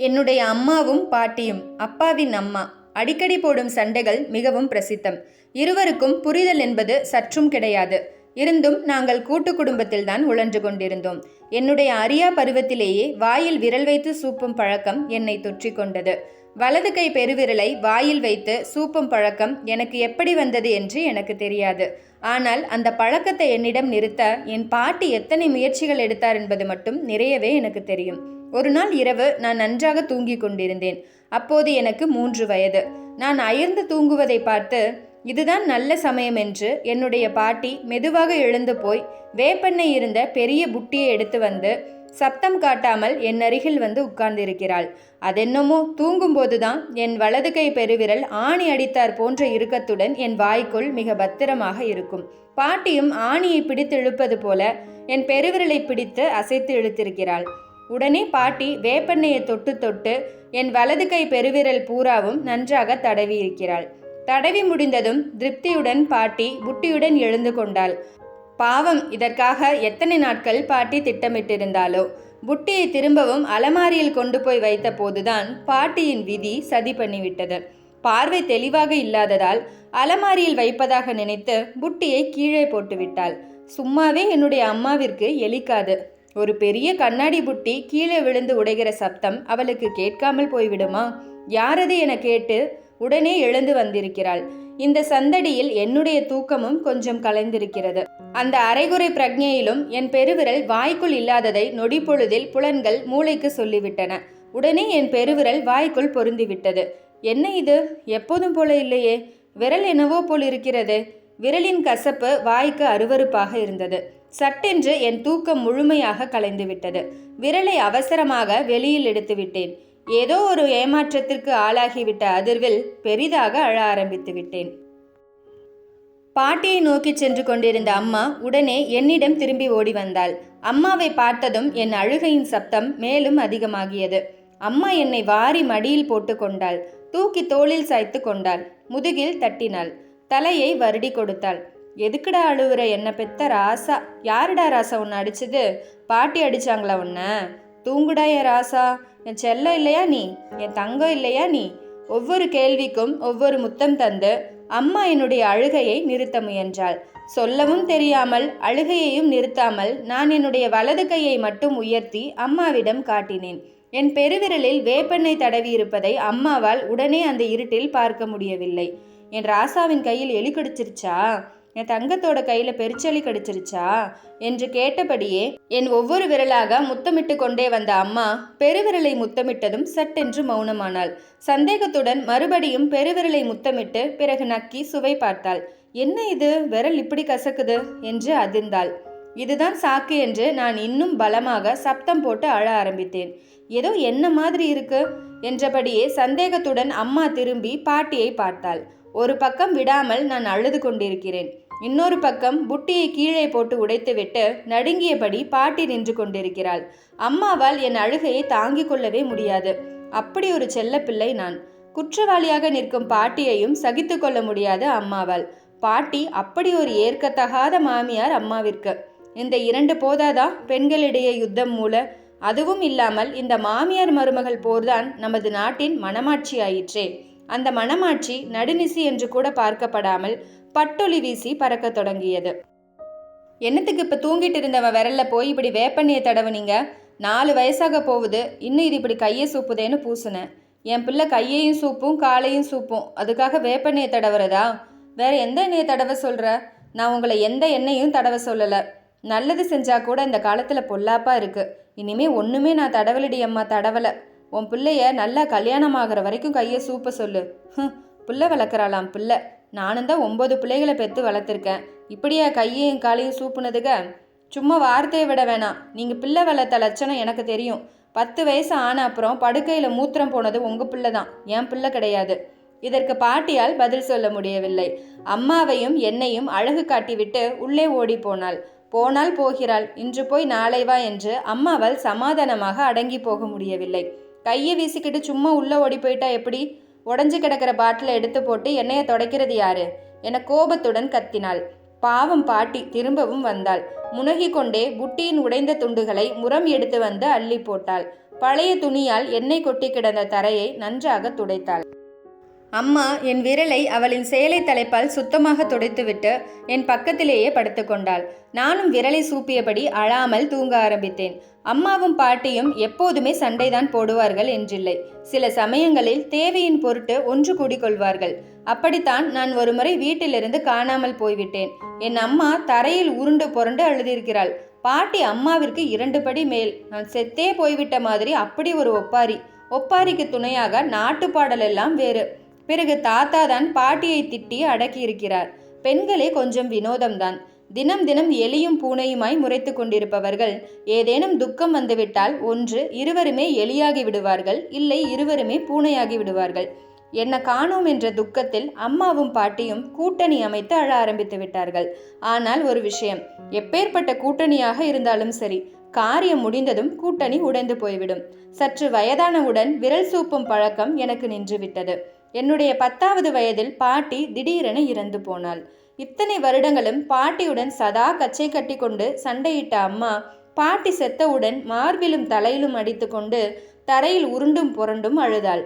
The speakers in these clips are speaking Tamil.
என்னுடைய அம்மாவும் பாட்டியும், அப்பாவின் அம்மா, அடிக்கடி போடும் சண்டைகள் மிகவும் பிரசித்தம். இருவருக்கும் புரிதல் என்பது சற்றும் கிடையாது. இருந்தும் நாங்கள் கூட்டு குடும்பத்தில்தான் உழன்று கொண்டிருந்தோம். என்னுடைய அறியா பருவத்திலேயே வாயில் விரல் வைத்து சூப்பும் பழக்கம் என்னை தொற்றிக்கொண்டது. வலது கை பெருவிரலை வாயில் வைத்து சூப்பும் பழக்கம் எனக்கு எப்படி வந்தது என்று எனக்கு தெரியாது. ஆனால் அந்த பழக்கத்தை என்னிடம் நிறுத்த என் பாட்டி எத்தனை முயற்சிகள் எடுத்தார் என்பது மட்டும் நிறையவே எனக்கு தெரியும். ஒரு நாள் இரவு நான் நன்றாக தூங்கிக் கொண்டிருந்தேன். அப்போது எனக்கு 3 வயது. நான் அயர்ந்து தூங்குவதை பார்த்து இதுதான் நல்ல சமயம் என்று என்னுடைய பாட்டி மெதுவாக எழுந்து போய் வேப்பெண்ணெய் இருந்த பெரிய புட்டியை எடுத்து வந்து சப்தம் காட்டாமல் என் அருகில் வந்து உட்கார்ந்திருக்கிறாள். அதென்னமோ தூங்கும்போதுதான் என் வலது கை பெருவிரல் ஆணி அடித்தார் போன்ற இறுக்கத்துடன் என் வாய்க்குள் மிக பத்திரமாக இருக்கும். பாட்டியும் ஆணியை பிடித்து இழுப்பது போல என் பெருவிரலை பிடித்து அசைத்து இழுத்திருக்கிறாள். உடனே பாட்டி வேப்பெண்ணெயை தொட்டு தொட்டு என் வலது கை பெருவிரல் பூராவும் நன்றாக தடவி இருக்கிறாள். தடவி முடிந்ததும் திருப்தியுடன் பாட்டி புட்டியுடன் எழுந்து கொண்டாள். பாவம், இதற்காக எத்தனை நாட்கள் பாட்டி திட்டமிட்டிருந்தாளோ. புட்டியை திரும்பவும் அலமாரியில் கொண்டு போய் வைத்த போதுதான் பாட்டியின் விதி சதி பண்ணிவிட்டது. பார்வை தெளிவாக இல்லாததால் அலமாரியில் வைப்பதாக நினைத்து புட்டியை கீழே போட்டுவிட்டாள். சும்மாவே என்னுடைய அம்மாவிற்கு எலிக்காது. ஒரு பெரிய கண்ணாடி புட்டி கீழே விழுந்து உடைகிற சப்தம் அவளுக்கு கேட்காமல் போய்விடுமா? யாரது என கேட்டு உடனே எழுந்து வந்திருக்கிறாள். இந்த சந்தடியில் என்னுடைய தூக்கமும் கொஞ்சம் கலைந்திருக்கிறது. அந்த அரைகுறை பிரக்ஞையிலும் என் பெருவிரல் வாய்க்குள் இல்லாததை நொடி பொழுதில் புலன்கள் மூளைக்கு சொல்லிவிட்டன. உடனே என் பெருவிரல் வாய்க்குள் பொருந்திவிட்டது. என்ன இது? எப்போதும் போல இல்லையே. விரல் என்னவோ போல் இருக்கிறது. விரலின் கசப்பு வாய்க்கு அருவருப்பாக இருந்தது. சட்டென்று என் தூக்கம் முழுமையாக கலைந்துவிட்டது. விரலை அவசரமாக வெளியில் எடுத்து விட்டேன். ஏதோ ஒரு ஏமாற்றத்திற்கு ஆளாகிவிட்ட அதிர்வில் பெரிதாக அழ ஆரம்பித்து விட்டேன். பாட்டியை நோக்கி சென்று கொண்டிருந்த அம்மா உடனே என்னிடம் திரும்பி ஓடி வந்தாள். அம்மாவை பார்த்ததும் என் அழுகையின் சப்தம் மேலும் அதிகமாகியது. அம்மா என்னை வாரி மடியில் போட்டு கொண்டாள். தூக்கி தோளில் சாய்த்து கொண்டாள். முதுகில் தட்டினாள். தலையை வருடி கொடுத்தாள். எதுக்குடா அழுவுற? என்ன பெத்த ராசா. யாருடா ராசா உன்னை அடிச்சது? பாட்டி அடிச்சாங்களா உன்னை? தூங்குடா என் ராசா. என் செல்லம் இல்லையா நீ? என் தங்கம் இல்லையா நீ? ஒவ்வொரு கேள்விக்கும் ஒவ்வொரு முத்தம் தந்து அம்மா என்னுடைய அழுகையை நிறுத்த முயன்றாள். சொல்லவும் தெரியாமல் அழுகையையும் நிறுத்தாமல் நான் என்னுடைய வலது கையை மட்டும் உயர்த்தி அம்மாவிடம் காட்டினேன். என் பெருவிரலில் வேப்பெண்ணெய் தடவி இருப்பதை அம்மாவால் உடனே அந்த இருட்டில் பார்க்க முடியவில்லை. என் ராசாவின் கையில் எலி கடிச்சிருச்சா? என் தங்கத்தோட கையில பெருச்செலி கடிச்சிருச்சா என்று கேட்டபடியே என் ஒவ்வொரு விரலாக முத்தமிட்டு கொண்டே வந்த அம்மா பெருவிரலை முத்தமிட்டதும் சட்டென்று மௌனமானாள். சந்தேகத்துடன் மறுபடியும் பெருவிரலை முத்தமிட்டு பிறகு நக்கி சுவை பார்த்தாள். என்ன இது, விரல் இப்படி கசக்குது என்று அதிர்ந்தாள். இதுதான் சாக்கு என்று நான் இன்னும் பலமாக சப்தம் போட்டு அழ ஆரம்பித்தேன். ஏதோ என்ன மாதிரி இருக்கு என்றபடியே சந்தேகத்துடன் அம்மா திரும்பி பாட்டியை பார்த்தாள். ஒரு பக்கம் விடாமல் நான் அழுது கொண்டிருக்கிறேன். இன்னொரு பக்கம் புட்டியை கீழே போட்டு உடைத்துவிட்டு நடுங்கியபடி பாட்டி நின்று கொண்டிருக்கிறாள். அம்மாவால் என் அழுகையை தாங்கிக் கொள்ளவே முடியாது. அப்படி ஒரு செல்ல பிள்ளை நான். குற்றவாளியாக நிற்கும் பாட்டியையும் சகித்து கொள்ள முடியாது அம்மாவால். பாட்டி அப்படி ஒரு ஏற்கத்தகாத மாமியார் அம்மாவிற்கு. இந்த 2 போதாதா பெண்களிடையே யுத்தம் மூல? அதுவும் இல்லாமல் இந்த மாமியார் மருமகள் போர்தான் நமது நாட்டின் மனமாட்சி ஆயிற்றே. அந்த மனமாட்சி நடுநிசி என்று கூட பார்க்கப்படாமல் பட்டொலி வீசி பறக்க தொடங்கியது. என்னத்துக்கு இப்ப தூங்கிட்டு இருந்தவன் விரல்ல போய் இப்படி வேப்பெண்ணையை தடவுனீங்க? 4 வயசாக போகுது, இன்னும் இது இப்படி கையை சூப்புதேன்னு பூசுனேன். என் பிள்ளை கையையும் சூப்பும் காலையும் சூப்பும், அதுக்காக வேப்பெண்ணையை தடவுறதா? வேற எந்த எண்ணெயை தடவ சொல்ற? நான் உங்களை எந்த எண்ணெயும் தடவ சொல்லல. நல்லது செஞ்சா கூட இந்த காலத்துல பொல்லாப்பா இருக்கு. இனிமே ஒண்ணுமே நான் தடவலடி அம்மா, தடவல. உன் பிள்ளைய நல்லா கல்யாணம் ஆகிற வரைக்கும் கையை சூப்ப சொல்லு. பிள்ளை வளர்க்குறாளாம் பிள்ளை. நானும் தான் 9 பிள்ளைகளை பெற்று வளர்த்துருக்கேன். இப்படியா கையையும் காலையும் சூப்புனதுக? சும்மா வார்த்தையை விட வேணாம். நீங்கள் பிள்ளை வளர்த்த லட்சணம் எனக்கு தெரியும். 10 வயசு ஆன அப்புறம் படுக்கையில் மூத்திரம் போனது உங்கள் பிள்ளை தான், என் பிள்ளை கிடையாது. இதற்கு பாட்டியால் பதில் சொல்ல முடியவில்லை. அம்மாவையும் என்னையும் அழகு காட்டிவிட்டு உள்ளே ஓடி போனாள். போனால் போகிறாள், இன்று போய் நாளை வா என்று அம்மாவால் சமாதானமாக அடங்கி போக முடியவில்லை. கையை வீசிக்கிட்டு சும்மா உள்ளே ஓடி போயிட்டா எப்படி? உடஞ்சி கிடக்கிற பாட்டிலை எடுத்து போட்டு எண்ணெயை துடைக்கிறது யாரு என கோபத்துடன் கத்தினாள். பாவம் பாட்டி திரும்பவும் வந்தாள். முனகி கொண்டே புட்டியின் உடைந்த துண்டுகளை முறம் எடுத்து வந்து அள்ளி போட்டாள். பழைய துணியால் எண்ணெய் கொட்டி கிடந்த தரையை நன்றாக துடைத்தாள். அம்மா என் விரலை அவளின் சேலை தலைப்பால் சுத்தமாக துடைத்துவிட்டு என் பக்கத்திலேயே படுத்துக்கொண்டாள். நானும் விரலை சூப்பியபடி அழாமல் தூங்க ஆரம்பித்தேன். அம்மாவும் பாட்டியும் எப்போதுமே சண்டைதான் போடுவார்கள் என்றில்லை. சில சமயங்களில் தேவையின் பொருட்டு ஒன்று கூடிக்கொள்வார்கள். அப்படித்தான் நான் ஒருமுறை வீட்டிலிருந்து காணாமல் போய்விட்டேன். என் அம்மா தரையில் உருண்டு புரண்டு அழுதிருக்கிறாள். பாட்டி அம்மாவிற்கு 2 படி மேல். நான் செத்தே போய்விட்ட மாதிரி அப்படி ஒரு ஒப்பாரி. ஒப்பாரிக்கு துணையாக நாட்டுப்பாடல் எல்லாம் வேறு. பிறகு தாத்தா தான் பாட்டியை திட்டி அடக்கியிருக்கிறார். பெண்களே கொஞ்சம் வினோதம்தான். தினம் தினம் எலியும் பூனையுமாய் முறைத்து கொண்டிருப்பவர்கள் ஏதேனும் துக்கம் வந்துவிட்டால் ஒன்று இருவருமே எலியாகி விடுவார்கள், இல்லை இருவருமே பூனையாகி விடுவார்கள். என்ன காணோம் என்ற துக்கத்தில் அம்மாவும் பாட்டியும் கூட்டணி அமைத்து அழ ஆரம்பித்து விட்டார்கள். ஆனால் ஒரு விஷயம், எப்பேற்பட்ட கூட்டணியாக இருந்தாலும் சரி, காரியம் முடிந்ததும் கூட்டணி உடைந்து போய்விடும். சற்று வயதானவுடன் விரல் சூப்பும் பழக்கம் எனக்கு நின்றுவிட்டது. என்னுடைய 10வது வயதில் பாட்டி திடீரென இறந்து போனாள். இத்தனை வருடங்களும் பாட்டியுடன் சதா கச்சை கட்டி கொண்டு சண்டையிட்ட அம்மா பாட்டி செத்தவுடன் மார்பிலும் தலையிலும் அடித்து கொண்டு தரையில் உருண்டும் புரண்டும் அழுதாள்.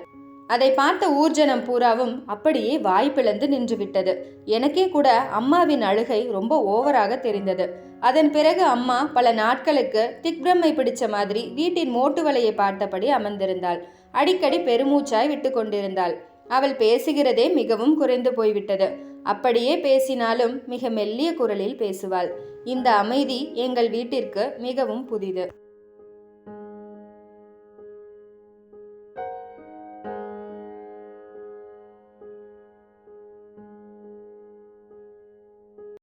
அதை பார்த்த ஊர்ஜனம் பூராவும் அப்படியே வாய்ப்பிழந்து நின்றுவிட்டது. எனக்கே கூட அம்மாவின் அழுகை ரொம்ப ஓவராக தெரிந்தது. அதன் பிறகு அம்மா பல நாட்களுக்கு திக்பிரமை பிடிச்ச மாதிரி வீட்டின் மோட்டு வலையை பார்த்தபடி அமர்ந்திருந்தாள். அடிக்கடி பெருமூச்சாய் விட்டு கொண்டிருந்தாள். அவள் பேசுகிறதே மிகவும் குறைந்து போய்விட்டது. அப்படியே பேசினாலும் மிக மெல்லிய குரலில் பேசுவாள். இந்த அமைதி எங்கள் வீட்டிற்கு மிகவும் புதிது.